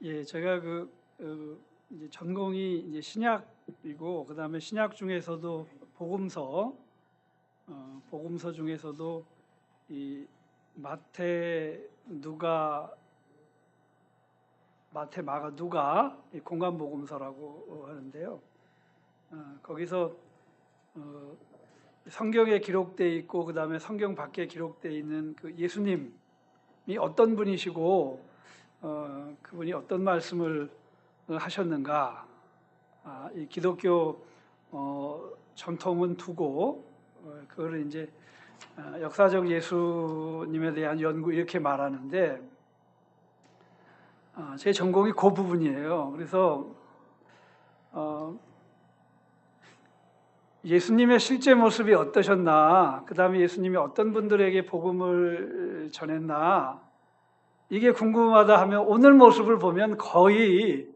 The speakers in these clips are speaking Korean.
예, 제가 이제 전공이 이제 신약이고 그다음에 신약 중에서도 복음서 중에서도 이 마태, 마가, 누가 이 공간 복음서라고 하는데요. 거기서 성경에 기록되어 있고 그다음에 성경 밖에 기록되어 있는 그 예수님이 어떤 분이시고 그분이 어떤 말씀을 하셨는가, 이 기독교 전통은 두고 그거를 이제 역사적 예수님에 대한 연구 이렇게 말하는데, 제 전공이 그 부분이에요. 그래서 예수님의 실제 모습이 어떠셨나, 그 다음에 예수님이 어떤 분들에게 복음을 전했나, 이게 궁금하다 하면 오늘 모습을 보면 거의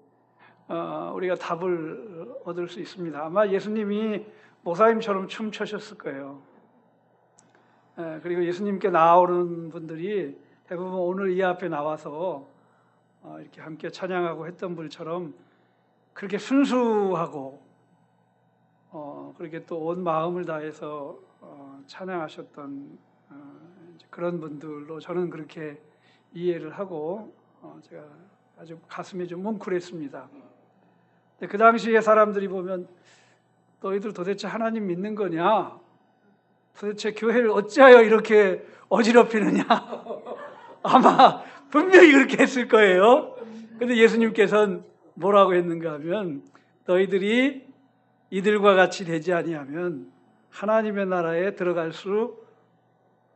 우리가 답을 얻을 수 있습니다. 아마 예수님이 목사님처럼 춤추셨을 거예요. 그리고 예수님께 나오는 분들이 대부분 오늘 이 앞에 나와서 이렇게 함께 찬양하고 했던 분처럼 그렇게 순수하고 그렇게 또 온 마음을 다해서 찬양하셨던 그런 분들로 저는 그렇게 이해를 하고 제가 아주 가슴이 좀 뭉클했습니다. 그 당시에 사람들이 보면 너희들 도대체 하나님 믿는 거냐? 도대체 교회를 어찌하여 이렇게 어지럽히느냐? 아마 분명히 그렇게 했을 거예요. 그런데 예수님께서는 뭐라고 했는가 하면, 너희들이 이들과 같이 되지 아니하면 하나님의 나라에 들어갈 수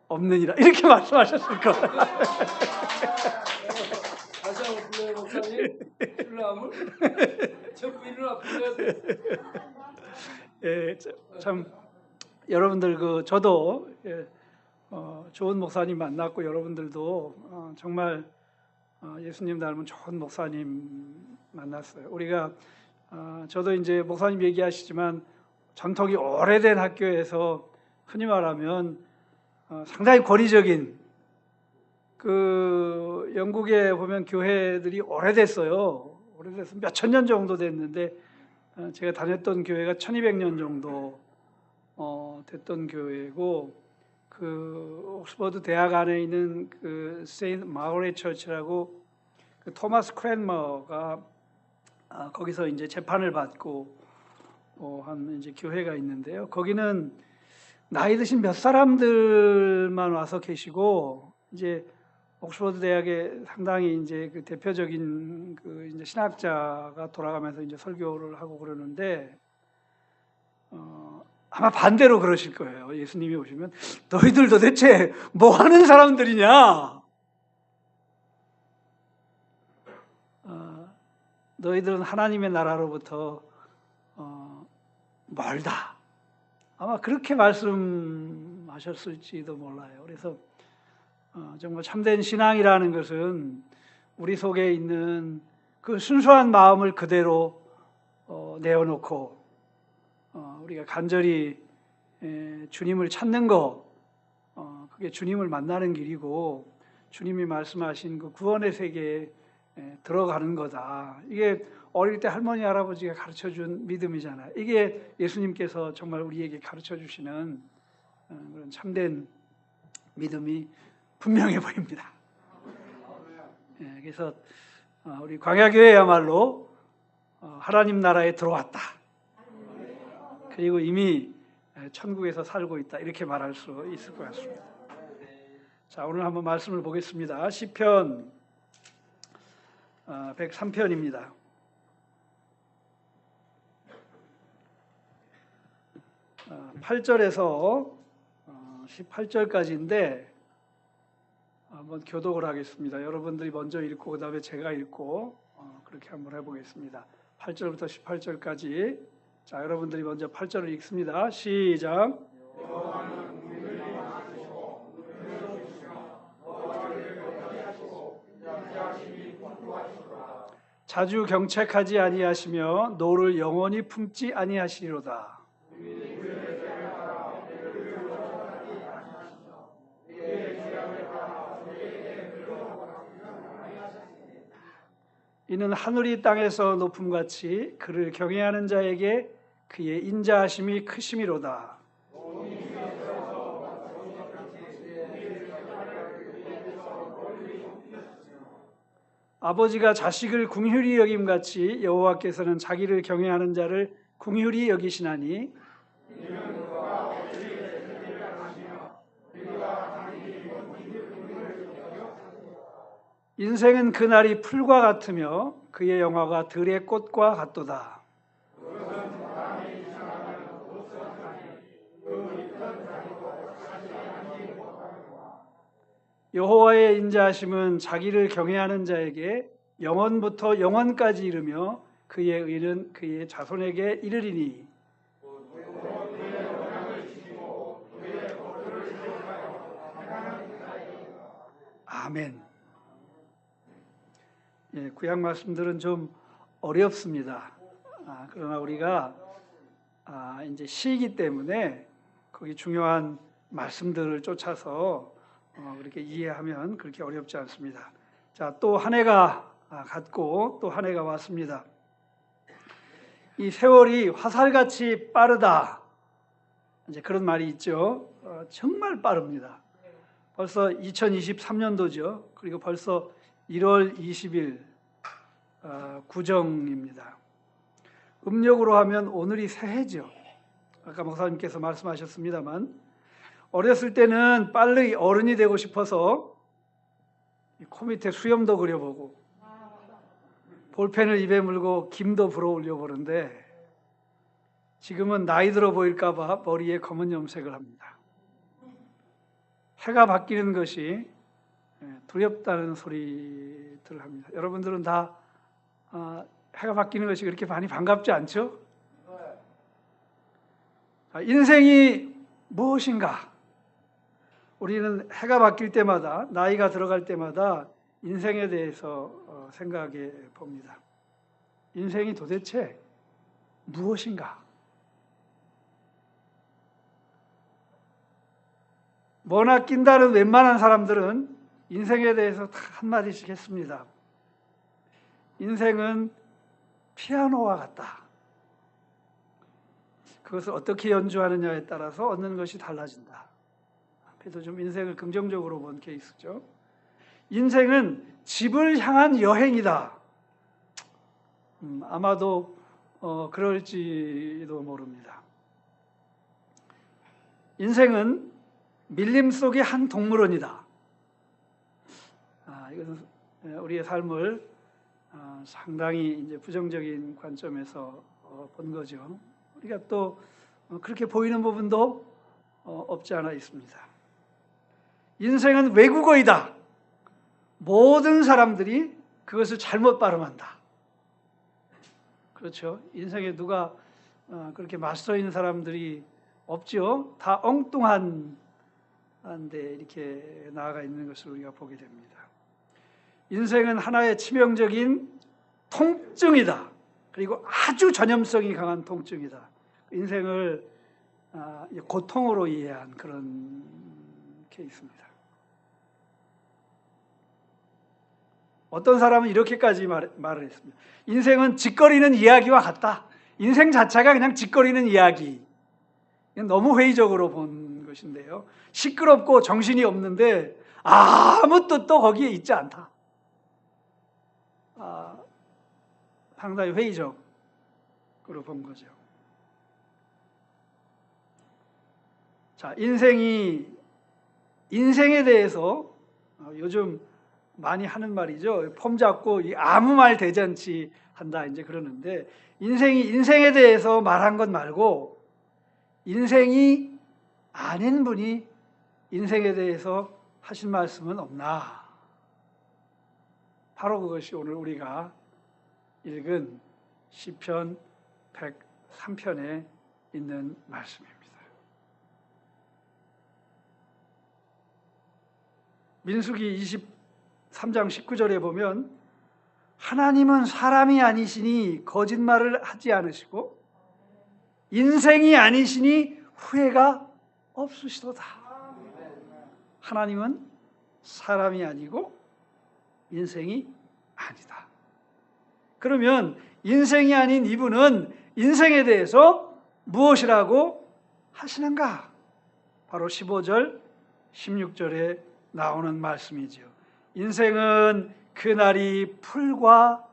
없느니라, 이렇게 말씀하셨을 거예요. 다시 한번 불러요, 목사님. 불러함을 자꾸 일어나 불러야 돼. 예, 참 여러분들 저도 좋은 목사님 만났고 여러분들도 정말 예수님 닮은 좋은 목사님 만났어요. 우리가 저도 이제 목사님 얘기하시지만 전통이 오래된 학교에서 흔히 말하면 상당히 권위적인, 그 영국에 보면 교회들이 오래됐어요. 오래돼서 몇천 년 정도 됐는데 제가 다녔던 교회가 1200년 정도 됐던 교회고, 그 옥스퍼드 대학 안에 있는 그 세인트 마거렛 처치라고 그 토마스 크랜머가 거기서 이제 재판을 받고 한 이제 교회가 있는데요. 거기는 나이 드신 몇 사람들만 와서 계시고, 이제 옥스퍼드 대학에 상당히 이제 그 대표적인 그 이제 신학자가 돌아가면서 이제 설교를 하고 그러는데, 아마 반대로 그러실 거예요. 예수님이 오시면 너희들 도대체 뭐 하는 사람들이냐? 너희들은 하나님의 나라로부터 멀다. 아마 그렇게 말씀하셨을지도 몰라요. 그래서 정말 참된 신앙이라는 것은 우리 속에 있는 그 순수한 마음을 그대로 내어놓고 우리가 간절히 주님을 찾는 거, 그게 주님을 만나는 길이고 주님이 말씀하신 그 구원의 세계에 들어가는 거다. 이게 어릴 때 할머니 할아버지가 가르쳐준 믿음이잖아요. 이게 예수님께서 정말 우리에게 가르쳐 주시는 그런 참된 믿음이 분명해 보입니다. 그래서 우리 광야교회야말로 하나님 나라에 들어왔다. 그리고 이미 천국에서 살고 있다, 이렇게 말할 수 있을 것 같습니다. 자, 오늘 한번 말씀을 보겠습니다. 시편 103편입니다. 8절에서 18절까지인데 한번 교독을 하겠습니다. 여러분들이 먼저 읽고 그 다음에 제가 읽고 그렇게 한번 해보겠습니다. 8절부터 18절까지. 자, 여러분들이 먼저 8절을 읽습니다. 시작. 자주 경책하지 아니하시며 노를 영원히 품지 아니하시리로다. 이는 하늘이 땅에서 높음같이 그를 경외하는 자에게 그의 인자하심이 크심이로다. 아버지가 자식을 긍휼히 여김같이 여호와께서는 자기를 경외하는 자를 긍휼히 여기시나니 인생은 그날이 풀과 같으며 그의 영화가 들의 꽃과 같도다. 여호와의 인자하심은 자기를 경외하는 자에게 영원부터 영원까지 이르며 그의 의는 그의 자손에게 이르리니. 아멘. 예, 구약 말씀들은 좀 어렵습니다. 그러나 우리가 이제 시이기 때문에 거기 중요한 말씀들을 쫓아서 그렇게 이해하면 그렇게 어렵지 않습니다. 자, 또 한 해가 갔고 또 한 해가 왔습니다. 이 세월이 화살같이 빠르다. 이제 그런 말이 있죠. 정말 빠릅니다. 벌써 2023년도죠. 그리고 벌써 1월 20일 구정입니다. 음력으로 하면 오늘이 새해죠. 아까 목사님께서 말씀하셨습니다만 어렸을 때는 빨리 어른이 되고 싶어서 코 밑에 수염도 그려보고 볼펜을 입에 물고 김도 불어올려 보는데 지금은 나이 들어 보일까 봐 머리에 검은 염색을 합니다. 해가 바뀌는 것이 두렵다는 소리들을 합니다. 여러분들은 다 해가 바뀌는 것이 그렇게 많이 반갑지 않죠? 인생이 무엇인가? 우리는 해가 바뀔 때마다 나이가 들어갈 때마다 인생에 대해서 생각해 봅니다. 인생이 도대체 무엇인가? 뭐나 낀다는 웬만한 사람들은 인생에 대해서 다 한마디씩 했습니다. 인생은 피아노와 같다. 그것을 어떻게 연주하느냐에 따라서 얻는 것이 달라진다. 그래서 좀 인생을 긍정적으로 본 케이스죠. 인생은 집을 향한 여행이다. 아마도 그럴지도 모릅니다. 인생은 밀림 속의 한 동물원이다. 이것은 우리의 삶을 상당히 이제 부정적인 관점에서 본 거죠. 우리가 또 그렇게 보이는 부분도 없지 않아 있습니다. 인생은 외국어이다. 모든 사람들이 그것을 잘못 발음한다. 그렇죠. 인생에 누가 그렇게 맞서 있는 사람들이 없죠. 다 엉뚱한 데 이렇게 나아가 있는 것을 우리가 보게 됩니다. 인생은 하나의 치명적인 통증이다. 그리고 아주 전염성이 강한 통증이다. 인생을 고통으로 이해한 그런 케이스입니다. 어떤 사람은 이렇게까지 말을 했습니다. 인생은 짓거리는 이야기와 같다. 인생 자체가 그냥 짓거리는 이야기. 너무 회의적으로 본 것인데요. 시끄럽고 정신이 없는데 아무 뜻도 거기에 있지 않다. 상당히 회의적으로 본 거죠. 자, 인생에 대해서 요즘 많이 하는 말이죠. 폼 잡고 아무 말 대잔치 한다 이제 그러는데 인생에 대해서 말한 것 말고 인생이 아닌 분이 인생에 대해서 하신 말씀은 없나? 바로 그것이 오늘 우리가 읽은 시편 103편에 있는 말씀입니다. 민수기 23장 19절에 보면 하나님은 사람이 아니시니 거짓말을 하지 않으시고 인생이 아니시니 후회가 없으시도다. 하나님은 사람이 아니고 인생이 아니다. 그러면 인생이 아닌 이분은 인생에 대해서 무엇이라고 하시는가? 바로 15절, 16절에 나오는 말씀이죠. 인생은 그날이 풀과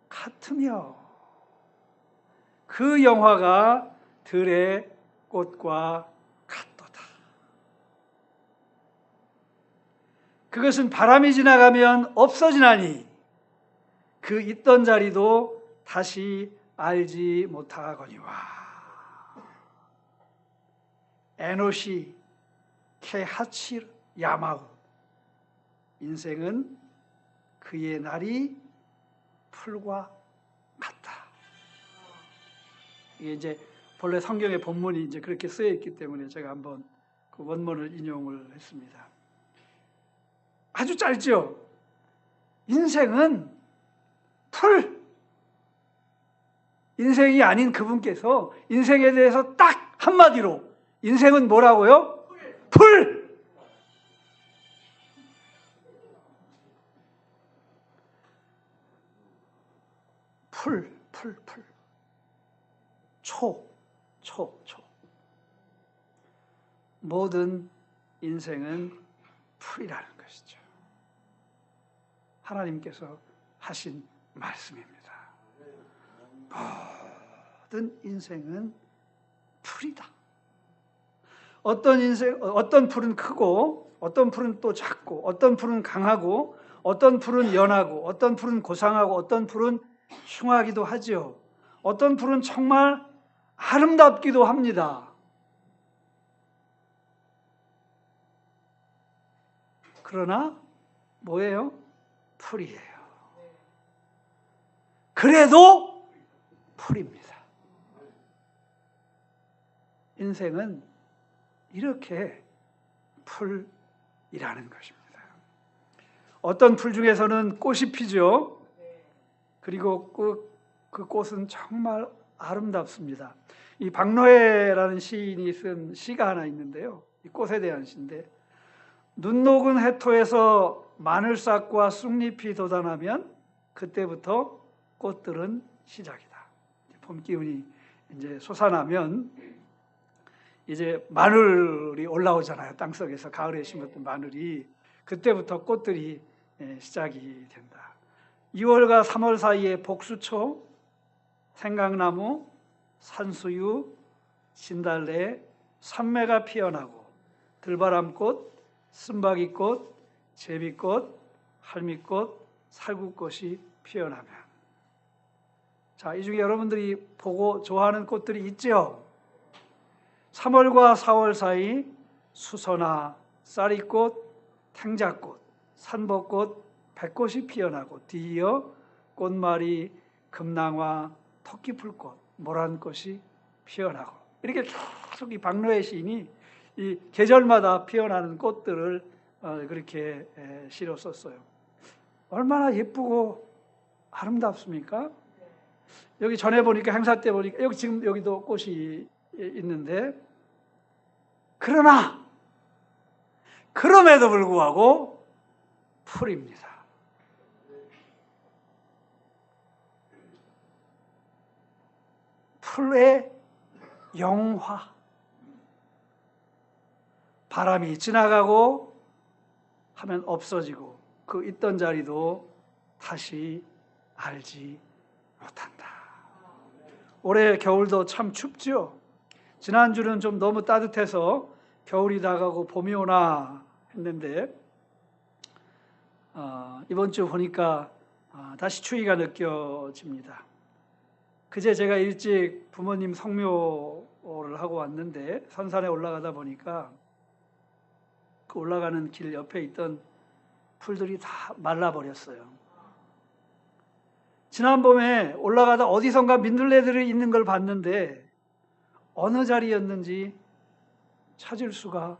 같으며 그 영화가 들의 꽃과 같도다. 그것은 바람이 지나가면 없어지나니 그 있던 자리도 다시 알지 못하거니와. 에노시 케하칠 야마우. 인생은 그의 날이 풀과 같다. 이게 이제 본래 성경의 본문이 이제 그렇게 쓰여 있기 때문에 제가 한번 그 원문을 인용을 했습니다. 아주 짧죠? 인생은 풀. 인생이 아닌 그분께서 인생에 대해서 딱 한마디로 인생은 뭐라고요? 풀. 풀. 초. 모든 인생은 풀이라는 것이죠. 하나님께서 하신 말씀입니다. 모든 인생은 풀이다. 어떤 풀은 크고, 어떤 풀은 또 작고, 어떤 풀은 강하고, 어떤 풀은 연하고, 어떤 풀은 고상하고, 어떤 풀은 흉하기도 하죠. 어떤 풀은 정말 아름답기도 합니다. 그러나 뭐예요? 풀이에요. 그래도 풀입니다. 인생은 이렇게 풀이라는 것입니다. 어떤 풀 중에서는 꽃이 피죠. 그리고 그 꽃은 정말 아름답습니다. 이 박노해라는 시인이 쓴 시가 하나 있는데요. 이 꽃에 대한 시인데, 눈 녹은 해토에서 마늘싹과 쑥잎이 돋아나면 그때부터 꽃들은 시작이다. 봄 기운이 이제 솟아나면 이제 마늘이 올라오잖아요. 땅속에서 가을에 심었던 마늘이. 그때부터 꽃들이 시작이 된다. 2월과 3월 사이에 복수초, 생강나무, 산수유, 진달래, 삼매가 피어나고 들바람꽃, 쓴바귀꽃, 제비꽃, 할미꽃, 살구꽃이 피어나면, 자, 이 중에 여러분들이 보고 좋아하는 꽃들이 있죠? 3월과 4월 사이 수소나 쌀이꽃, 탱자꽃, 산벚꽃, 백꽃이 피어나고 뒤이어 꽃말이, 금낭화, 토끼풀꽃, 모란꽃이 피어나고, 이렇게 계속 이 박노해 시인이 이 계절마다 피어나는 꽃들을 그렇게 시로 썼어요. 얼마나 예쁘고 아름답습니까? 여기 전에 보니까, 행사 때 보니까 여기 지금 여기도 꽃이 있는데, 그러나 그럼에도 불구하고 풀입니다. 풀의 영화. 바람이 지나가고 하면 없어지고 그 있던 자리도 다시 알지 못한다. 올해 겨울도 참 춥죠. 지난주는 좀 너무 따뜻해서 겨울이 다가고 봄이 오나 했는데, 이번 주 보니까 다시 추위가 느껴집니다. 그제 제가 일찍 부모님 성묘를 하고 왔는데, 선산에 올라가다 보니까 그 올라가는 길 옆에 있던 풀들이 다 말라버렸어요. 지난 봄에 올라가다 어디선가 민들레들이 있는 걸 봤는데 어느 자리였는지 찾을 수가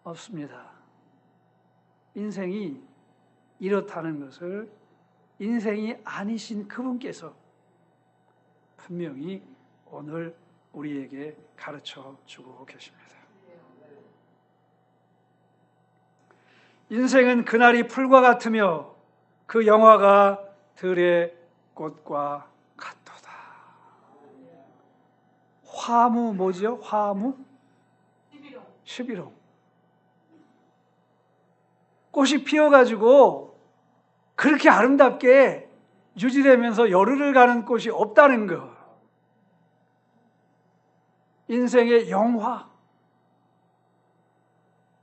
없습니다. 인생이 이렇다는 것을 인생이 아니신 그분께서 분명히 오늘 우리에게 가르쳐 주고 계십니다. 인생은 그날이 풀과 같으며 그 영화가 들의 꽃과 같도다. 화무 뭐지요? 화무? 11홍. 꽃이 피어가지고 그렇게 아름답게 유지되면서 열흘을 가는 꽃이 없다는 것. 인생의 영화,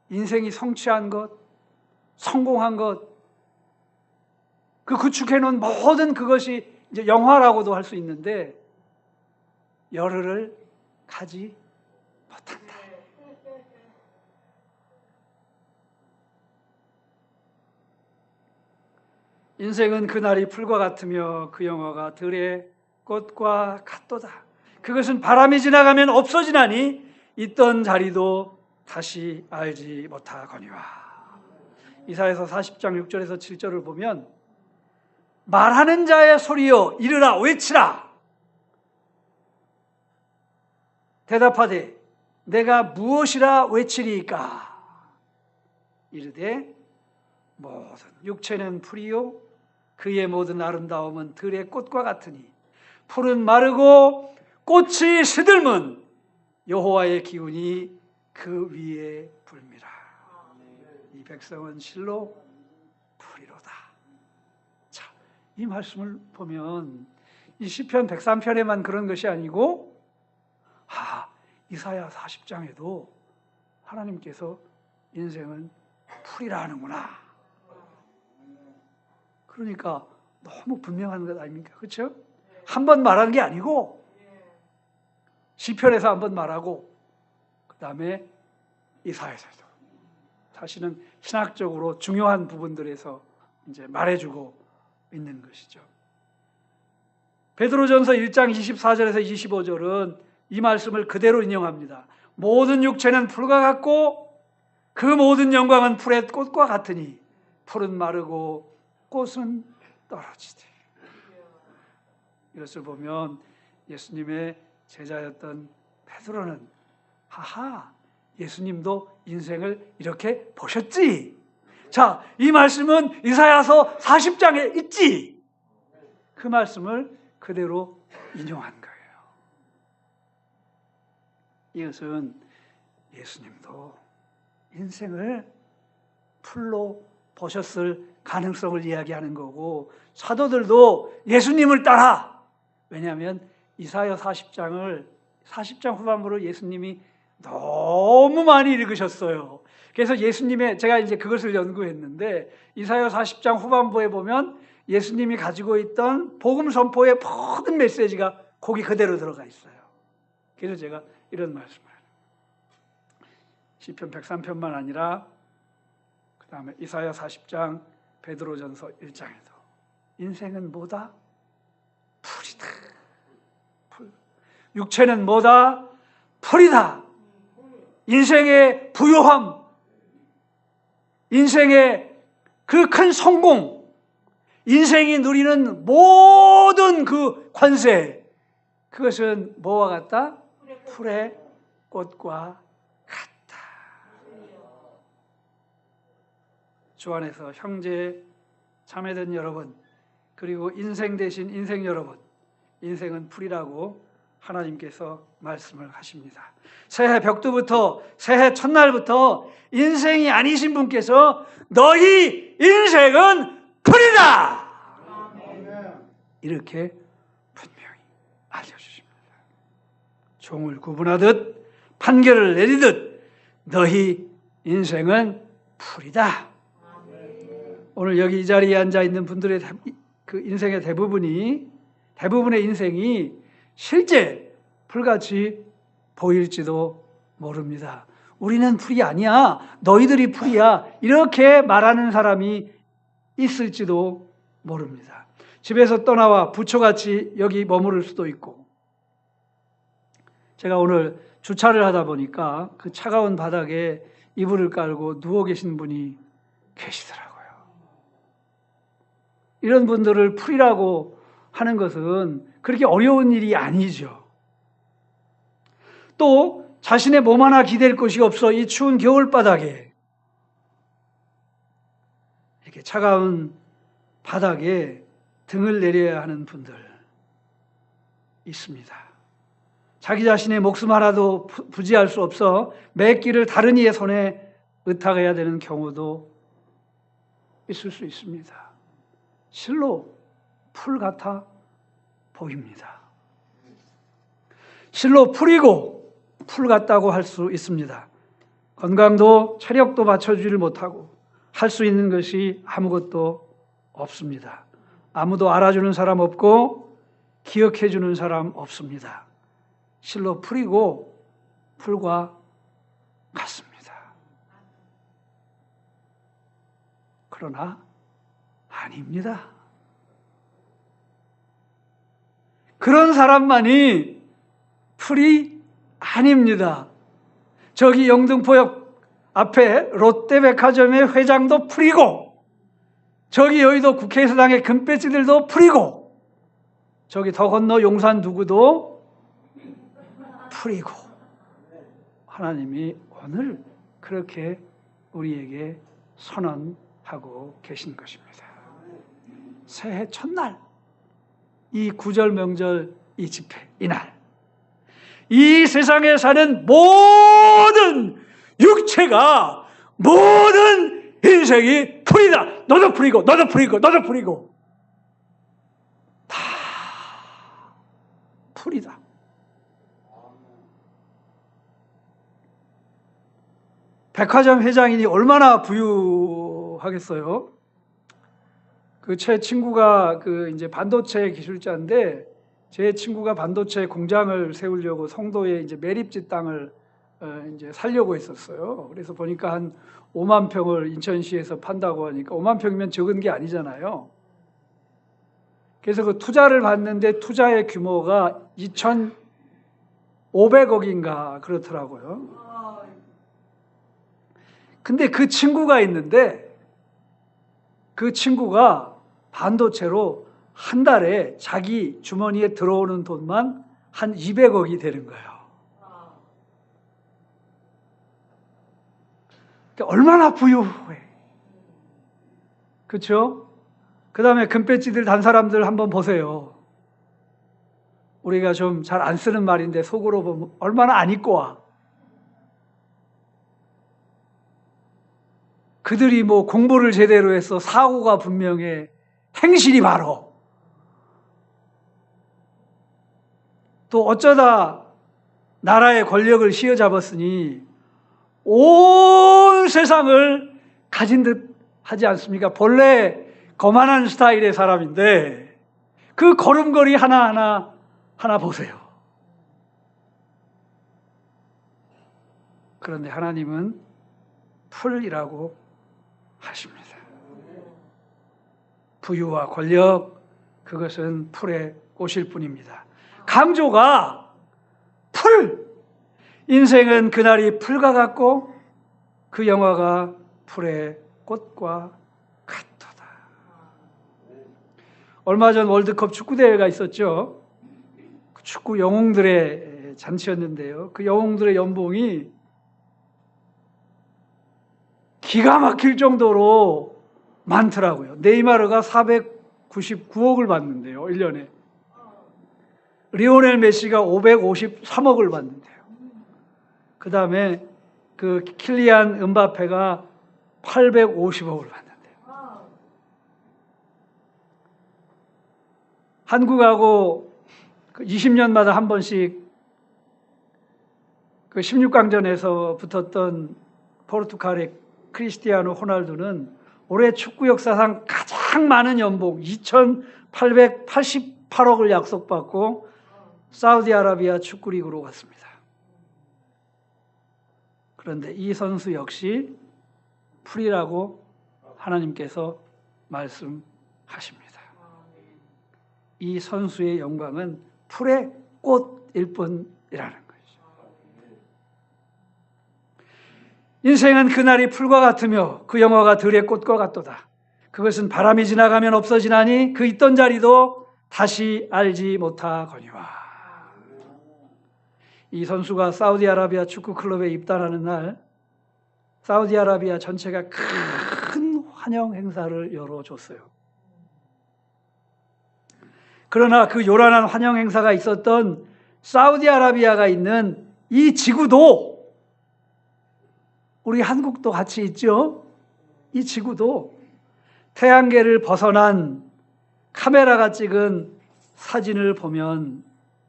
인생이 성취한 것, 성공한 것, 그 구축해놓은 모든 그것이 이제 영화라고도 할 수 있는데 열흘을 가지 못한다. 인생은 그날이 풀과 같으며 그 영화가 들의 꽃과 같도다. 그것은 바람이 지나가면 없어지나니 있던 자리도 다시 알지 못하거니와. 이사야서 40장 6절에서 7절을 보면 말하는 자의 소리여 이르라 외치라. 대답하되 내가 무엇이라 외치리이까. 이르되 모든 육체는 풀이요 그의 모든 아름다움은 들의 꽃과 같으니 풀은 마르고 꽃이 시들면 여호와의 기운이 그 위에 불미라. 이 백성은 실로 풀이로다. 자, 이 말씀을 보면 이 시편 103편에만 그런 것이 아니고 이사야 40장에도 하나님께서 인생은 풀이라 하는구나. 그러니까 너무 분명한 것 아닙니까? 그렇죠? 한 번 말한 게 아니고 시편에서 한 번 말하고 그 다음에 이사야서도 사실은 신학적으로 중요한 부분들에서 이제 말해주고 있는 것이죠. 베드로전서 1장 24절에서 25절은 이 말씀을 그대로 인용합니다. 모든 육체는 풀과 같고 그 모든 영광은 풀의 꽃과 같으니 풀은 마르고 꽃은 떨어지되. 이것을 보면 예수님의 제자였던 베드로는 예수님도 인생을 이렇게 보셨지. 자, 이 말씀은 이사야서 40장에 있지. 그 말씀을 그대로 인용한 거예요. 이것은 예수님도 인생을 풀로 보셨을 가능성을 이야기하는 거고 사도들도 예수님을 따라. 왜냐하면 이사야 40장 후반부로 예수님이 너무 많이 읽으셨어요. 그래서 예수님의 제가 이제 그것을 연구했는데 이사야 40장 후반부에 보면 예수님이 가지고 있던 복음 선포의 모든 메시지가 거기 그대로 들어가 있어요. 그래서 제가 이런 말씀을 해요. 시편 103편만 아니라 그 다음에 이사야 40장, 베드로전서 1장에도 인생은 뭐다? 풀이다. 풀. 육체는 뭐다? 풀이다. 인생의 부요함, 인생의 그 큰 성공, 인생이 누리는 모든 그 관세, 그것은 뭐와 같다? 풀의 꽃과 같다. 주 안에서 형제, 자매된 여러분, 그리고 인생 대신 인생 여러분, 인생은 풀이라고 하나님께서 말씀을 하십니다. 새해 벽두부터 새해 첫날부터 인생이 아니신 분께서 너희 인생은 풀이다! 이렇게 분명히 알려주십니다. 종을 구분하듯 판결을 내리듯 너희 인생은 풀이다. 오늘 여기 이 자리에 앉아 있는 분들의 그 인생의 대부분의 인생이 실제 풀같이 보일지도 모릅니다. 우리는 풀이 아니야. 너희들이 풀이야. 이렇게 말하는 사람이 있을지도 모릅니다. 집에서 떠나와 부초같이 여기 머무를 수도 있고. 제가 오늘 주차를 하다 보니까 그 차가운 바닥에 이불을 깔고 누워 계신 분이 계시더라고요. 이런 분들을 풀이라고 하는 것은 그렇게 어려운 일이 아니죠. 또 자신의 몸 하나 기댈 곳이 없어 이 추운 겨울바닥에 이렇게 차가운 바닥에 등을 내려야 하는 분들 있습니다. 자기 자신의 목숨 하나도 부지할 수 없어 매 끼를 다른 이의 손에 의탁해야 되는 경우도 있을 수 있습니다. 실로 풀 같아 보입니다. 실로 풀이고 풀 같다고 할 수 있습니다. 건강도 체력도 받쳐주질 못하고 할 수 있는 것이 아무것도 없습니다. 아무도 알아주는 사람 없고 기억해주는 사람 없습니다. 실로 풀이고 풀과 같습니다. 그러나 아닙니다. 그런 사람만이 풀이 아닙니다. 저기 영등포역 앞에 롯데백화점의 회장도 풀이고, 저기 여의도 국회의사당의 금배지들도 풀이고, 저기 더 건너 용산 누구도 풀이고, 하나님이 오늘 그렇게 우리에게 선언하고 계신 것입니다. 새해 첫날, 이 구절 명절 이 집회 이날, 이 세상에 사는 모든 육체가, 모든 인생이 풀이다. 너도 풀이고 너도 풀이고 너도 풀이고 다 풀이다. 백화점 회장이니 얼마나 부유하겠어요? 제 친구가 이제 반도체 기술자인데, 제 친구가 반도체 공장을 세우려고 송도에 이제 매립지 땅을 이제 살려고 했었어요. 그래서 보니까 한 5만 평을 인천시에서 판다고 하니까 5만 평이면 적은 게 아니잖아요. 그래서 그 투자를 받는데 투자의 규모가 2,500억인가 그렇더라고요. 근데 그 친구가 있는데, 그 친구가 반도체로 한 달에 자기 주머니에 들어오는 돈만 한 200억이 되는 거예요. 그러니까 얼마나 부유해. 그렇죠? 그 다음에 금배지들 단 사람들 한번 보세요. 우리가 좀 잘 안 쓰는 말인데 속으로 보면 얼마나 안 입고 와. 그들이 뭐 공부를 제대로 해서 사고가 분명해, 행실이 바로, 또 어쩌다 나라의 권력을 휘어잡았으니 온 세상을 가진 듯 하지 않습니까? 본래 거만한 스타일의 사람인데 그 걸음걸이 하나하나 보세요. 그런데 하나님은 풀이라고 하십니다. 부유와 권력, 그것은 풀의 꽃일 뿐입니다. 강조가 풀! 인생은 그날이 풀과 같고 그 영화가 풀의 꽃과 같도다. 얼마 전 월드컵 축구대회가 있었죠. 그 축구 영웅들의 잔치였는데요. 그 영웅들의 연봉이 기가 막힐 정도로 많더라고요. 네이마르가 499억을 받는데요, 1년에. 리오넬 메시가 553억을 받는데요. 그 다음에 그 킬리안 음바페가 850억을 받는데요. 한국하고 20년마다 한 번씩 그 16강전에서 붙었던 포르투갈의 크리스티아노 호날두는 올해 축구 역사상 가장 많은 연봉 2,888억을 약속받고 사우디아라비아 축구리그로 갔습니다. 그런데 이 선수 역시 풀이라고 하나님께서 말씀하십니다. 이 선수의 영광은 풀의 꽃일 뿐이라는 것이죠. 인생은 그날이 풀과 같으며 그 영화가 들의 꽃과 같도다. 그것은 바람이 지나가면 없어지나니 그 있던 자리도 다시 알지 못하거니와. 이 선수가 사우디아라비아 축구클럽에 입단하는 날 사우디아라비아 전체가 큰 환영 행사를 열어줬어요. 그러나 그 요란한 환영 행사가 있었던 사우디아라비아가 있는 이 지구도, 우리 한국도 같이 있죠. 이 지구도 태양계를 벗어난 카메라가 찍은 사진을 보면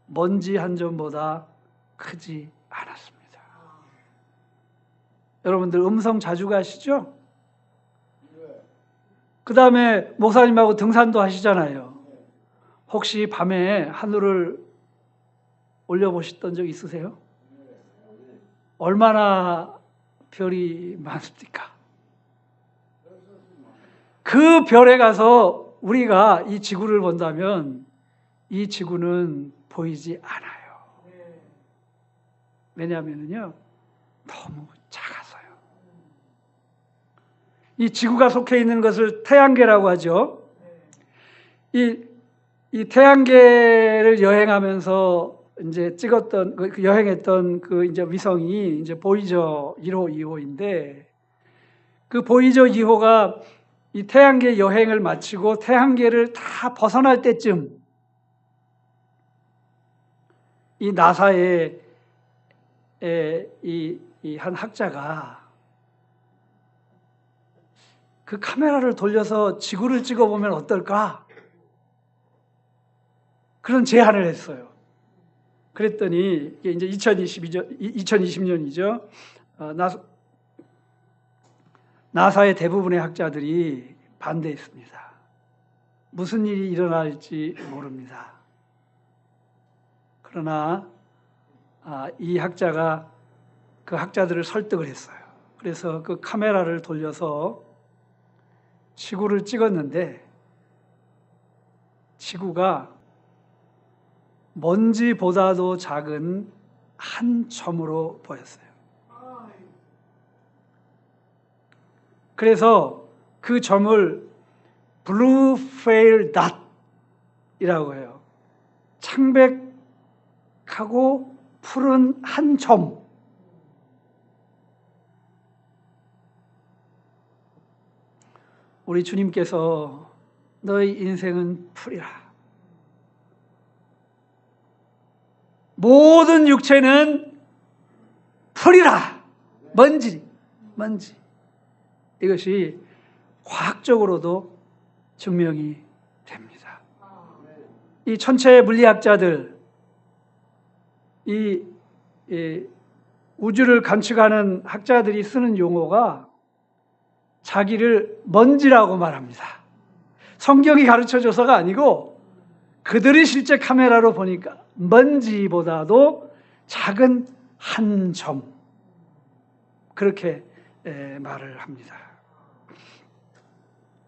먼지 한 점보다 크지 않았습니다. 여러분들 음성 자주 가시죠? 그 다음에 목사님하고 등산도 하시잖아요. 혹시 밤에 하늘을 올려보셨던 적 있으세요? 얼마나 별이 많습니까? 그 별에 가서 우리가 이 지구를 본다면 이 지구는 보이지 않아요. 왜냐하면요, 너무 작아서요. 이 지구가 속해 있는 것을 태양계라고 하죠. 이 태양계를 여행하면서 이제 찍었던 여행했던 그 이제 위성이 이제 보이저 1호, 2호인데, 그 보이저 2호가 이 태양계 여행을 마치고 태양계를 다 벗어날 때쯤 이 나사의 이 한 학자가 그 카메라를 돌려서 지구를 찍어보면 어떨까? 그런 제안을 했어요. 그랬더니 이게 이제 2020년이죠. 나사의 대부분의 학자들이 반대했습니다. 무슨 일이 일어날지 모릅니다. 그러나 이 학자가 그 학자들을 설득을 했어요. 그래서 그 카메라를 돌려서 지구를 찍었는데 지구가 먼지보다도 작은 한 점으로 보였어요. 그래서 그 점을 블루 페일 닷이라고 해요. 창백하고 푸른 한 점. 우리 주님께서 너희 인생은 풀이라. 모든 육체는 풀이라. 먼지. 이것이 과학적으로도 증명이 됩니다. 이 천체 물리학자들, 이 우주를 관측하는 학자들이 쓰는 용어가 자기를 먼지라고 말합니다. 성경이 가르쳐줘서가 아니고 그들이 실제 카메라로 보니까 먼지보다도 작은 한 점, 그렇게 말을 합니다.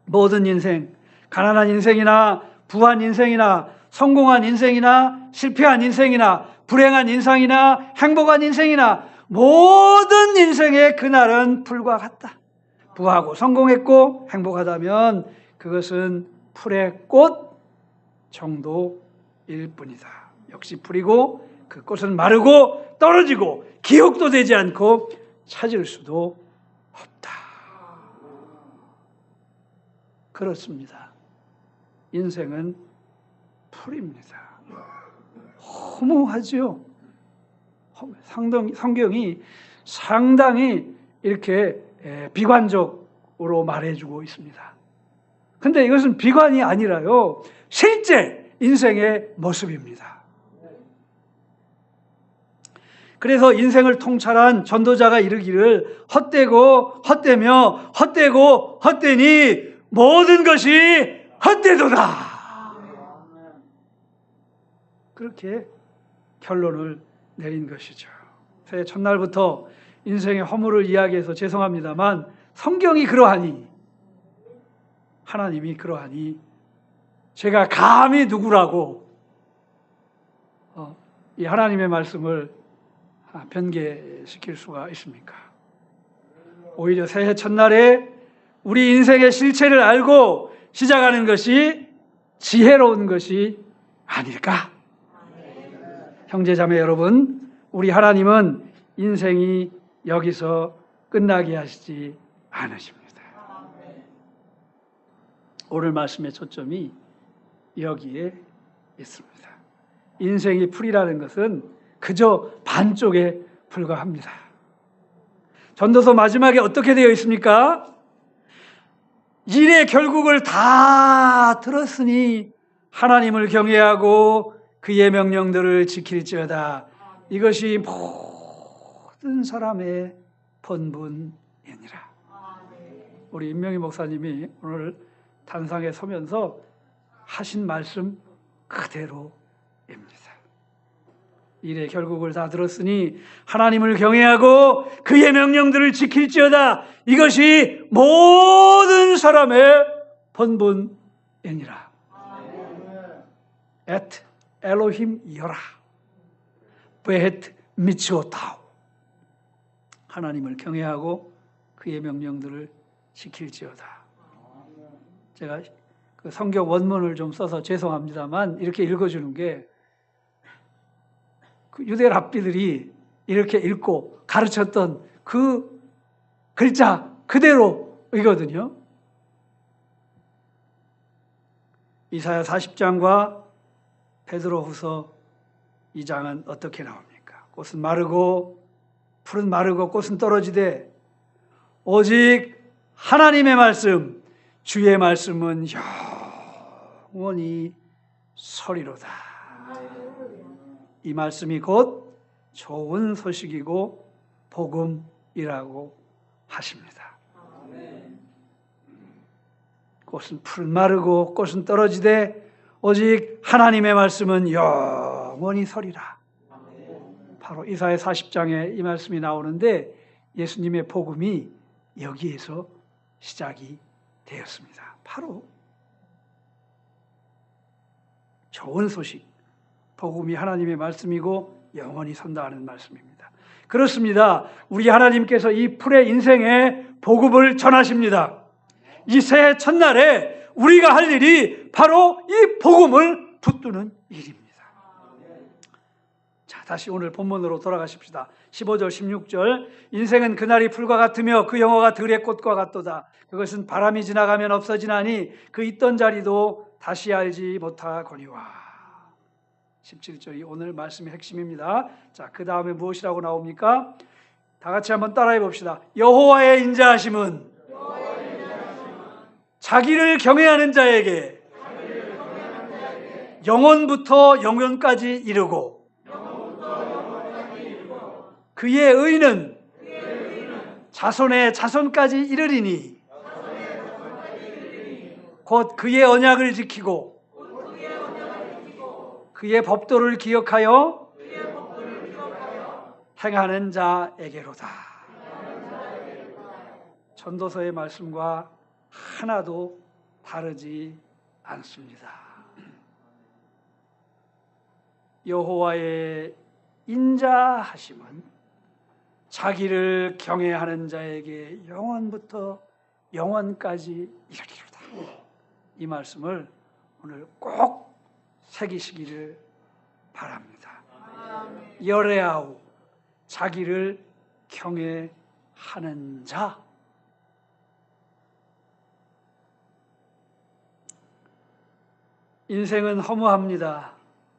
모든 인생, 가난한 인생이나 부한 인생이나 성공한 인생이나 실패한 인생이나 불행한 인생이나 행복한 인생이나 모든 인생의 그날은 풀과 같다. 부하고 성공했고 행복하다면 그것은 풀의 꽃 정도일 뿐이다. 역시 풀이고 그 꽃은 마르고 떨어지고 기억도 되지 않고 찾을 수도 없다. 그렇습니다. 인생은 풀입니다. 허무하죠. 성경이 상당히 이렇게 비관적으로 말해주고 있습니다. 근데 이것은 비관이 아니라요, 실제 인생의 모습입니다. 그래서 인생을 통찰한 전도자가 이르기를 헛되고 헛되며 헛되고 헛되니 모든 것이 헛되도다. 그렇게 결론을 내린 것이죠. 새해 첫날부터 인생의 허물을 이야기해서 죄송합니다만 성경이 그러하니, 하나님이 그러하니 제가 감히 누구라고 이 하나님의 말씀을 변개시킬 수가 있습니까? 오히려 새해 첫날에 우리 인생의 실체를 알고 시작하는 것이 지혜로운 것이 아닐까? 형제 자매 여러분, 우리 하나님은 인생이 여기서 끝나게 하시지 않으십니다. 오늘 말씀의 초점이 여기에 있습니다. 인생이 풀이라는 것은 그저 반쪽에 불과합니다. 전도서 마지막에 어떻게 되어 있습니까? 일의 결국을 다 들었으니 하나님을 경외하고 그의 명령들을 지킬지어다. 이것이 모든 사람의 본분이니라. 우리 임명희 목사님이 오늘 단상에 서면서 하신 말씀 그대로입니다. 일의 결국을 다 들었으니 하나님을 경외하고 그의 명령들을 지킬지어다. 이것이 모든 사람의 본분이니라. Et 엘로힘 여라 베헷 미츠오타오. 하나님을 경외하고 그의 명령들을 지킬지어다. 제가 그 성경 원문을 좀 써서 죄송합니다만 이렇게 읽어주는 게 그 유대 랍비들이 이렇게 읽고 가르쳤던 그 글자 그대로이거든요. 이사야 40장과 베드로후서 2장은 어떻게 나옵니까? 꽃은 마르고 풀은 마르고 꽃은 떨어지되 오직 하나님의 말씀, 주의 말씀은 영원히 서리로다. 이 말씀이 곧 좋은 소식이고 복음이라고 하십니다. 꽃은 풀은 마르고 꽃은 떨어지되 오직 하나님의 말씀은 영원히 서리라. 바로 이사야 40장에 이 말씀이 나오는데 예수님의 복음이 여기에서 시작이 되었습니다. 바로 좋은 소식, 복음이 하나님의 말씀이고 영원히 선다하는 말씀입니다. 그렇습니다. 우리 하나님께서 이 풀의 인생에 복음을 전하십니다. 이 새해 첫날에 우리가 할 일이 바로 이 복음을 붙드는 일입니다. 자, 다시 오늘 본문으로 돌아가십시다. 15절 16절 인생은 그날이 풀과 같으며 그 영화가 들의 꽃과 같도다. 그것은 바람이 지나가면 없어지나니 그 있던 자리도 다시 알지 못하거니와. 17절이 오늘 말씀의 핵심입니다. 자, 그 다음에 무엇이라고 나옵니까? 다 같이 한번 따라해 봅시다. 여호와의 인자하심은 자기를 경외하는 자에게 영원부터 영원까지 이르고 그의 의는 자손의 자손까지 이르리니 곧 그의 언약을 지키고 그의 법도를 기억하여 행하는 자에게로다. 전도서의 말씀과 하나도 다르지 않습니다. 여호와의 인자하심은 자기를 경외하는 자에게 영원부터 영원까지 이르리로다. 이 말씀을 오늘 꼭 새기시기를 바랍니다. 여레아우, 자기를 경외하는 자. 인생은 허무합니다.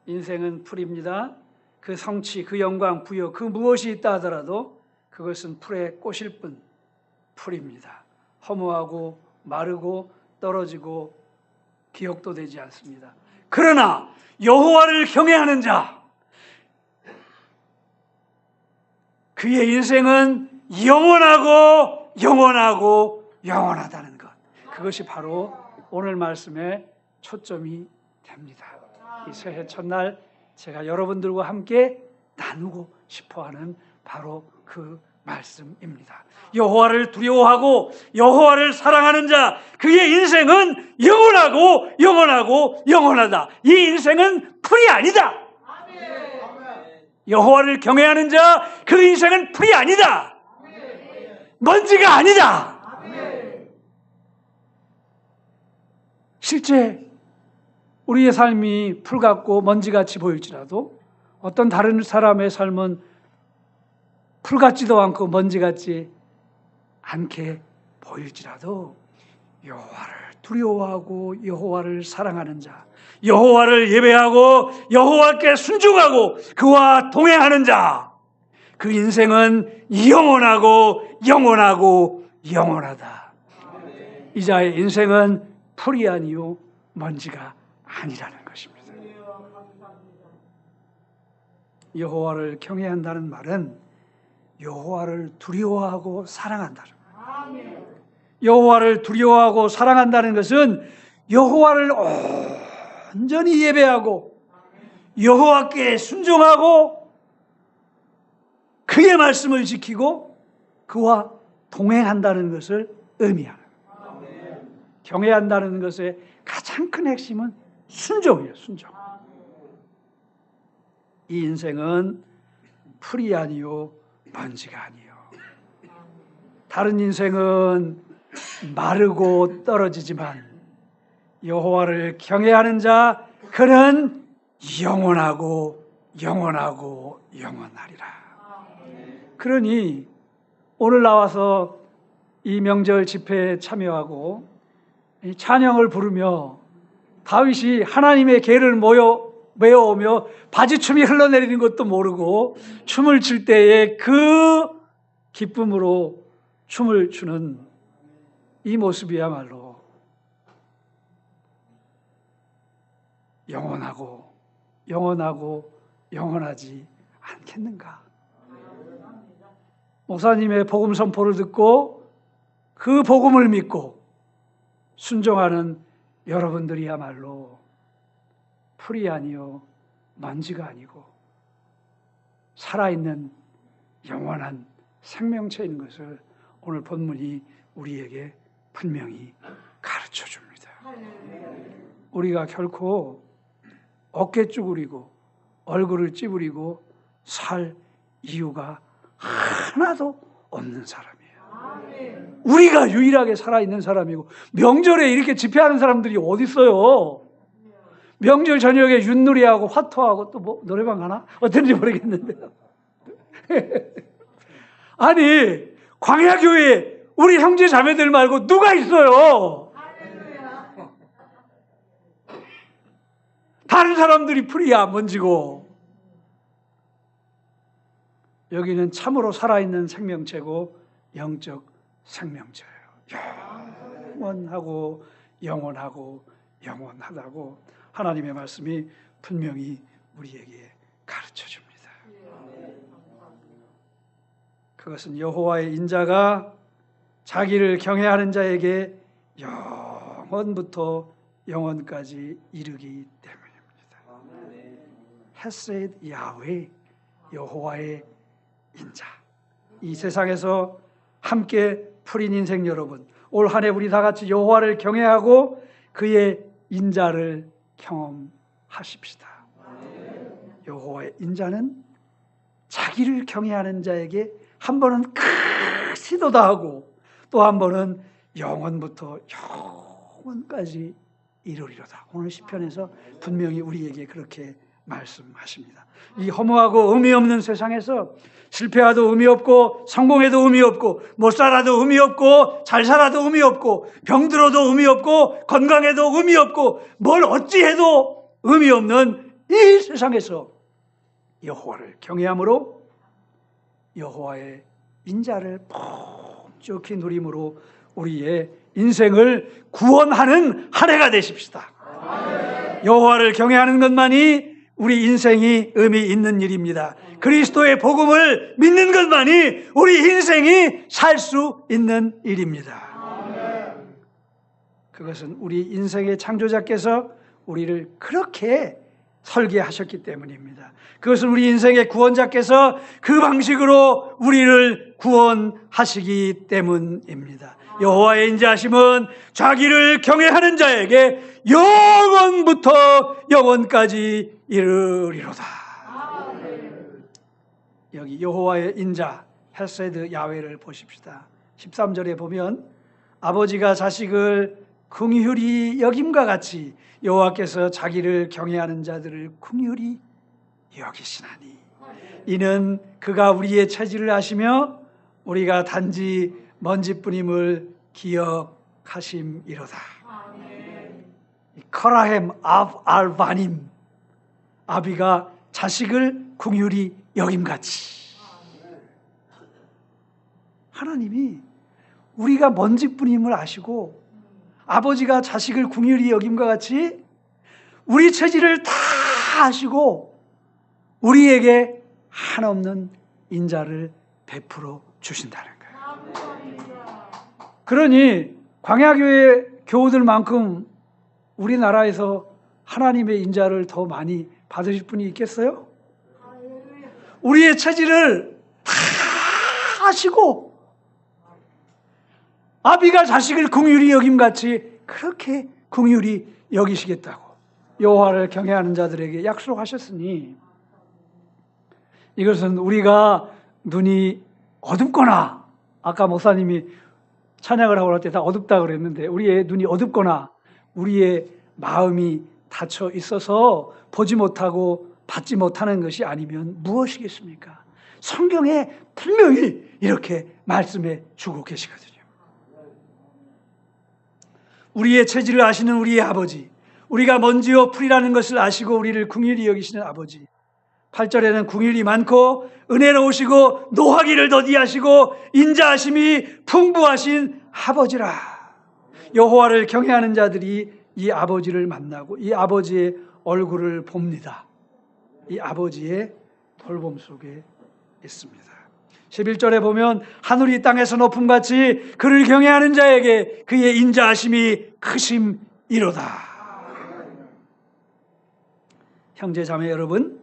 인생은 풀입니다. 그 성취, 그 영광, 부여, 그 무엇이 있다 하더라도 그것은 풀의 꽃일 뿐 풀입니다. 허무하고 마르고 떨어지고 기억도 되지 않습니다. 그러나 여호와를 경외하는 자, 그의 인생은 영원하고 영원하고 영원하다는 것. 그것이 바로 오늘 말씀의 초점이 됩니다. 이 새해 첫날 제가 여러분들과 함께 나누고 싶어하는 바로 그 말씀입니다. 여호와를 두려워하고 여호와를 사랑하는 자, 그의 인생은 영원하고 영원하고 영원하다. 이 인생은 풀이 아니다. 여호와를 경외하는 자, 그 인생은 풀이 아니다. 먼지가 아니다. 실제 우리의 삶이 풀 같고 먼지같이 보일지라도 어떤 다른 사람의 삶은 풀 같지도 않고 먼지 같지 않게 보일지라도 여호와를 두려워하고 여호와를 사랑하는 자, 여호와를 예배하고 여호와께 순종하고 그와 동행하는 자, 그 인생은 영원하고 영원하고 영원하다. 이 자의 인생은 풀이 아니요 먼지가 아니라는 것입니다. 여호와를 경외한다는 말은 여호와를 두려워하고 사랑한다는 거예요. 여호와를 두려워하고 사랑한다는 것은 여호와를 온전히 예배하고 여호와께 순종하고 그의 말씀을 지키고 그와 동행한다는 것을 의미하는 거예요. 경외한다는 것의 가장 큰 핵심은 순종이에요. 순종. 이 인생은 풀이 아니요 먼지가 아니요. 다른 인생은 마르고 떨어지지만 여호와를 경외하는 자 그는 영원하고 영원하고 영원하리라. 그러니 오늘 나와서 이 명절 집회에 참여하고 이 찬양을 부르며 다윗이 하나님의 궤를 메어오며 바지춤이 흘러내리는 것도 모르고 춤을 출 때에 그 기쁨으로 춤을 추는 이 모습이야말로 영원하고 영원하고 영원하지 않겠는가? 목사님의 복음 선포를 듣고 그 복음을 믿고 순종하는 여러분들이야말로 풀이 아니요 먼지가 아니고 살아있는 영원한 생명체인 것을 오늘 본문이 우리에게 분명히 가르쳐 줍니다. 우리가 결코 어깨 쭈그리고 얼굴을 찌푸리고 살 이유가 하나도 없는 사람이에요. 우리가 유일하게 살아있는 사람이고 명절에 이렇게 집회하는 사람들이 어디 있어요? 명절 저녁에 윷놀이하고 화투하고 또 뭐 노래방 가나? 어떤지 모르겠는데요. 아니 광야교회에 우리 형제 자매들 말고 누가 있어요? 다른 사람들이 풀이야 먼지고 여기는 참으로 살아있는 생명체고 영적 생명체예요. 영원하고 영원하고 영원하다고 하나님의 말씀이 분명히 우리에게 가르쳐 줍니다. 그것은 여호와의 인자가 자기를 경외하는 자에게 영원부터 영원까지 이르기 때문입니다. 헤세드 야훼 여호와의 인자. 이 세상에서 함께 풀인 인생 여러분, 올 한 해 우리 다 같이 여호와를 경외하고 그의 인자를 경험하십시다. 여호와의 인자는 자기를 경외하는 자에게 한 번은 크시도 다하고 또 한 번은 영원부터 영원까지 이루리로다. 오늘 시편에서 분명히 우리에게 그렇게 말씀하십니다. 이 허무하고 의미 없는 세상에서 실패해도 의미 없고 성공해도 의미 없고 못 살아도 의미 없고 잘 살아도 의미 없고 병들어도 의미 없고 건강해도 의미 없고 뭘 어찌해도 의미 없는 이 세상에서 여호와를 경외함으로 여호와의 인자를 풍족히 누림으로 우리의 인생을 구원하는 한 해가 되십시다. 여호와를 경외하는 것만이 우리 인생이 의미 있는 일입니다. 그리스도의 복음을 믿는 것만이 우리 인생이 살 수 있는 일입니다. 그것은 우리 인생의 창조자께서 우리를 그렇게 설계하셨기 때문입니다. 그것은 우리 인생의 구원자께서 그 방식으로 우리를 구원하시기 때문입니다. 여호와의 인자하심은 자기를 경외하는 자에게 영원부터 영원까지 이르리로다. 여기 여호와의 인자 헤세드 야훼를 보십시다. 13절에 보면 아버지가 자식을 긍휼히 여김과 같이 여호와께서 자기를 경외하는 자들을 긍휼히 여기시나니 이는 그가 우리의 체질을 아시며 우리가 단지 먼지뿐임을 기억하심이로다. 카라햄 알바님, 아비가 자식을 긍휼히 여김같이. 하나님이 우리가 먼지뿐임을 아시고 아버지가 자식을 긍휼히 여김과 같이 우리 처지를 다 아시고 우리에게 한없는 인자를 베풀어 주신다는 거예요. 그러니 광야교회 교우들만큼 우리나라에서 하나님의 인자를 더 많이 받으실 분이 있겠어요? 우리의 처지를 다 아시고 아비가 자식을 긍휼히 여김같이 그렇게 긍휼히 여기시겠다고 여호와를 경외하는 자들에게 약속하셨으니, 이것은 우리가 눈이 어둡거나, 아까 목사님이 찬양을 하고 날 때 다 어둡다 그랬는데, 우리의 눈이 어둡거나 우리의 마음이 닫혀 있어서 보지 못하고 받지 못하는 것이 아니면 무엇이겠습니까? 성경에 분명히 이렇게 말씀해 주고 계시거든요. 우리의 체질을 아시는 우리의 아버지, 우리가 먼지요 풀이라는 것을 아시고 우리를 긍휼히 여기시는 아버지, 8절에는 긍휼이 많고 은혜로우시고 노하기를 더디하시고 인자하심이 풍부하신 아버지라. 여호와를 경외하는 자들이 이 아버지를 만나고 이 아버지의 얼굴을 봅니다. 이 아버지의 돌봄 속에 있습니다. 11절에 보면 하늘이 땅에서 높음같이 그를 경외하는 자에게 그의 인자하심이 크심이로다. 형제 자매 여러분,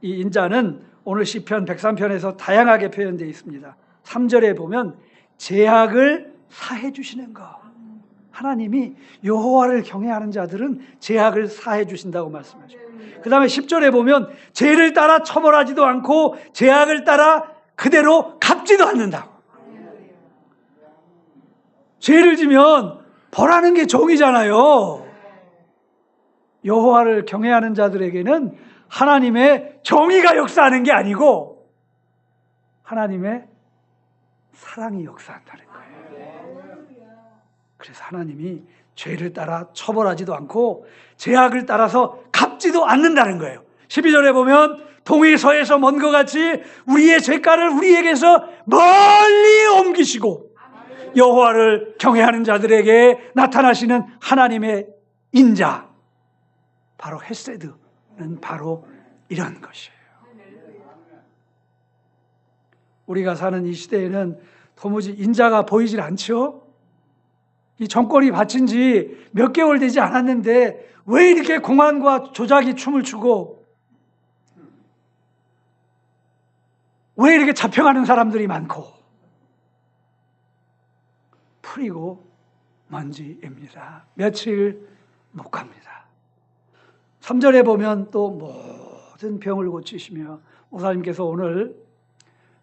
이 인자는 오늘 시편 103편에서 다양하게 표현되어 있습니다. 3절에 보면 제약을 사해 주시는 것. 하나님이 여호와를 경외하는 자들은 제약을 사해 주신다고 말씀하죠. 그 다음에 10절에 보면 죄를 따라 처벌하지도 않고 제약을 따라 그대로 갚지도 않는다고. 죄를 지면 벌하는 게 정의잖아요. 여호와를 경외하는 자들에게는 하나님의 정의가 역사하는 게 아니고 하나님의 사랑이 역사한다는 거예요. 그래서 하나님이 죄를 따라 처벌하지도 않고 제약을 따라서 갚지도 않는다는 거예요. 12절에 보면 동이 서에서 먼 것 같이 우리의 죄가를 우리에게서 멀리 옮기시고 여호와를 경외하는 자들에게 나타나시는 하나님의 인자, 바로 헤세드는 바로 이런 것이에요. 우리가 사는 이 시대에는 도무지 인자가 보이질 않죠? 이 정권이 바친 지 몇 개월 되지 않았는데 왜 이렇게 공안과 조작이 춤을 추고 왜 이렇게 잡혀가는 사람들이 많고, 풀이고 먼지입니다. 며칠 못 갑니다. 3절에 보면 또 모든 병을 고치시며, 목사님께서 오늘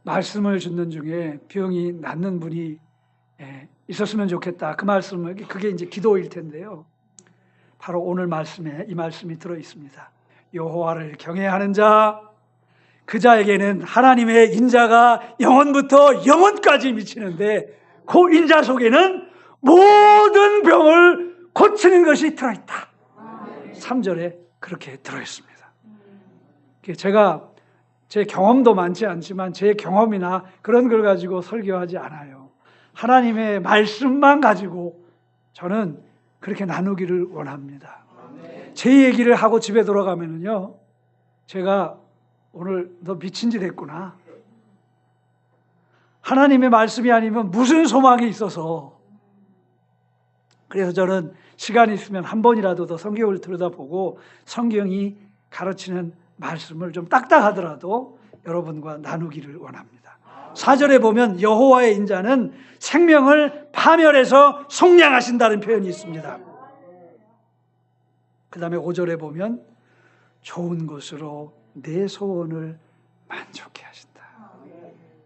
말씀을 듣는 중에 병이 낫는 분이 있었으면 좋겠다. 그 말씀을, 그게 이제 기도일 텐데요. 바로 오늘 말씀에 이 말씀이 들어 있습니다. 여호와를 경외하는 자, 그 자에게는 하나님의 인자가 영원부터 영원까지 미치는데 그 인자 속에는 모든 병을 고치는 것이 들어있다. 3절에 그렇게 들어있습니다. 제가 제 경험도 많지 않지만 제 경험이나 그런 걸 가지고 설교하지 않아요. 하나님의 말씀만 가지고 저는 그렇게 나누기를 원합니다. 제 얘기를 하고 집에 돌아가면은요, 제가 오늘 너 미친 짓 했구나. 하나님의 말씀이 아니면 무슨 소망이 있어서. 그래서 저는 시간이 있으면 한 번이라도 더 성경을 들여다보고 성경이 가르치는 말씀을 좀 딱딱하더라도 여러분과 나누기를 원합니다. 4절에 보면 여호와의 인자는 생명을 파멸해서 속량하신다는 표현이 있습니다. 그 다음에 5절에 보면 좋은 것으로 내 소원을 만족해 하신다.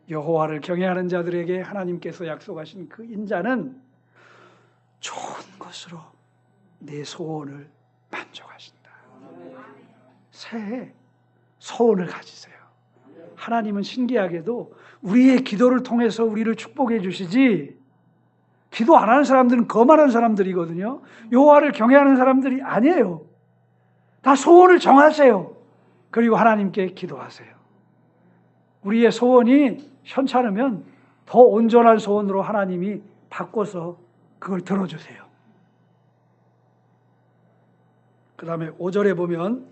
여호와를 경외하는 자들에게 하나님께서 약속하신 그 인자는 좋은 것으로 내 소원을 만족하신다. 새해 소원을 가지세요. 하나님은 신기하게도 우리의 기도를 통해서 우리를 축복해 주시지 기도 안 하는 사람들은 거만한 사람들이거든요. 여호와를 경외하는 사람들이 아니에요. 다 소원을 정하세요. 그리고 하나님께 기도하세요. 우리의 소원이 현찮으면 더 온전한 소원으로 하나님이 바꿔서 그걸 들어주세요. 그 다음에 5절에 보면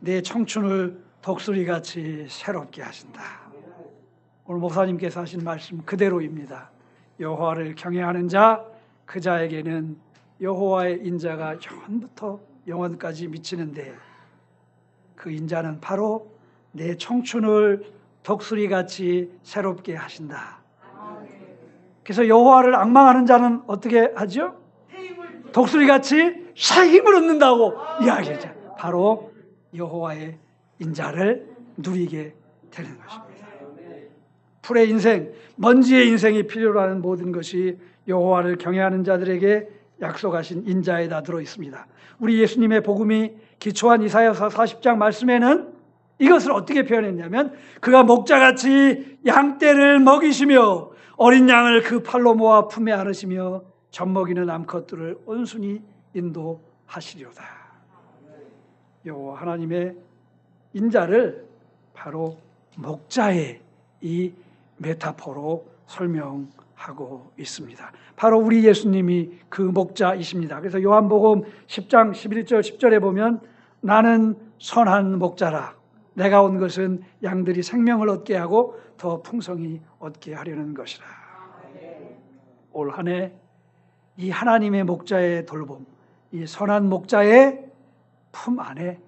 내 청춘을 독수리같이 새롭게 하신다. 오늘 목사님께서 하신 말씀 그대로입니다. 여호와를 경외하는 자, 그 자에게는 여호와의 인자가 영원부터 영원까지 미치는데 그 인자는 바로 내 청춘을 독수리같이 새롭게 하신다. 그래서 여호와를 앙망하는 자는 어떻게 하죠? 독수리같이 힘을 얻는다고 이야기하죠. 바로 여호와의 인자를 누리게 되는 것입니다. 풀의 인생, 먼지의 인생이 필요로 하는 모든 것이 여호와를 경외하는 자들에게 약속하신 인자에 다 들어 있습니다. 우리 예수님의 복음이 기초한 이사야서 40장 말씀에는 이것을 어떻게 표현했냐면 그가 목자같이 양떼를 먹이시며 어린 양을 그 팔로 모아 품에 안으시며 젖먹이는 암컷들을 온순히 인도하시리로다. 여호와 하나님의 인자를 바로 목자의 이 메타포로 설명하고 있습니다. 바로 우리 예수님이 그 목자이십니다. 그래서 요한복음 10장 11절 10절에 보면 나는 선한 목자라. 내가 온 것은 양들이 생명을 얻게 하고 더 풍성히 얻게 하려는 것이라. 올 한 해 이 하나님의 목자의 돌봄, 이 선한 목자의 품 안에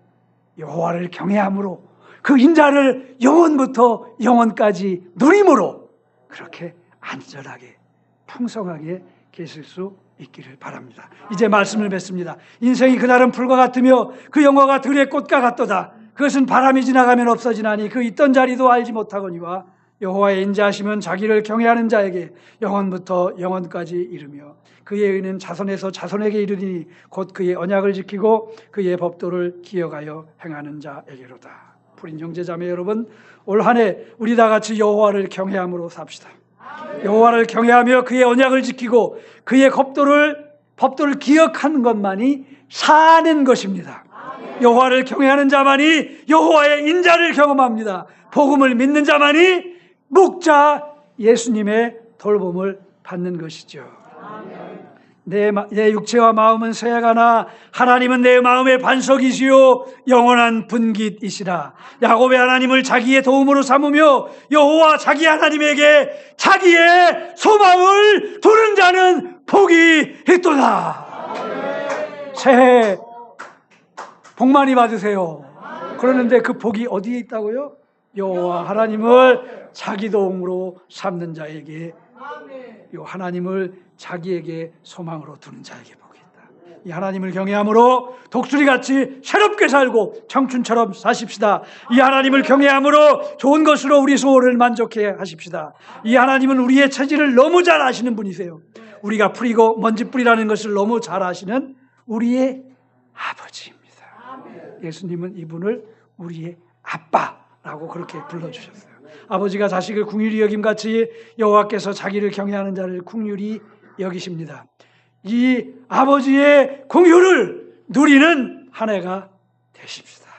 여호와를 경외함으로 그 인자를 영원부터 영원까지 누림으로 그렇게 안전하게 풍성하게 계실 수 있기를 바랍니다. 이제 말씀을 맺습니다. 인생이 그날은 불과 같으며 그 영화가 들의 꽃과 같도다. 그것은 바람이 지나가면 없어지나니 그 있던 자리도 알지 못하거니와 여호와의 인자하시면 자기를 경외하는 자에게 영원부터 영원까지 이르며 그의 의는 자손에서 자손에게 이르리니 곧 그의 언약을 지키고 그의 법도를 기억하여 행하는 자에게로다. 불인 형제자매 여러분, 올 한 해 우리 다 같이 여호와를 경외함으로 삽시다. 여호와를 경외하며 그의 언약을 지키고 그의 법도를 기억하는 것만이 사는 것입니다. 여호와를 경외하는 자만이 여호와의 인자를 경험합니다. 복음을 믿는 자만이 목자 예수님의 돌봄을 받는 것이죠. 내 육체와 마음은 쇠하가나 하나님은 내 마음의 반석이시요 영원한 분깃이시라. 야곱의 하나님을 자기의 도움으로 삼으며 여호와 자기 하나님에게 자기의 소망을 두는 자는 복이 있도다. 새해 복 많이 받으세요. 그러는데 그 복이 어디에 있다고요? 여호와 하나님을 자기 도움으로 삼는 자에게, 요 하나님을 자기에게 소망으로 두는 자에게 복이 있다. 이 하나님을 경외함으로 독수리같이 새롭게 살고 청춘처럼 사십시다. 이 하나님을 경외함으로 좋은 것으로 우리 소원을 만족해 하십시다. 이 하나님은 우리의 체질을 너무 잘 아시는 분이세요. 우리가 풀이고 먼지뿌리라는 것을 너무 잘 아시는 우리의 아버지입니다. 예수님은 이분을 우리의 아빠라고 그렇게 불러주셨어요. 아버지가 자식을 긍휼히 여김같이 여호와께서 자기를 경외하는 자를 긍휼히 여기십니다. 이 아버지의 긍휼을 누리는 한 해가 되십시다.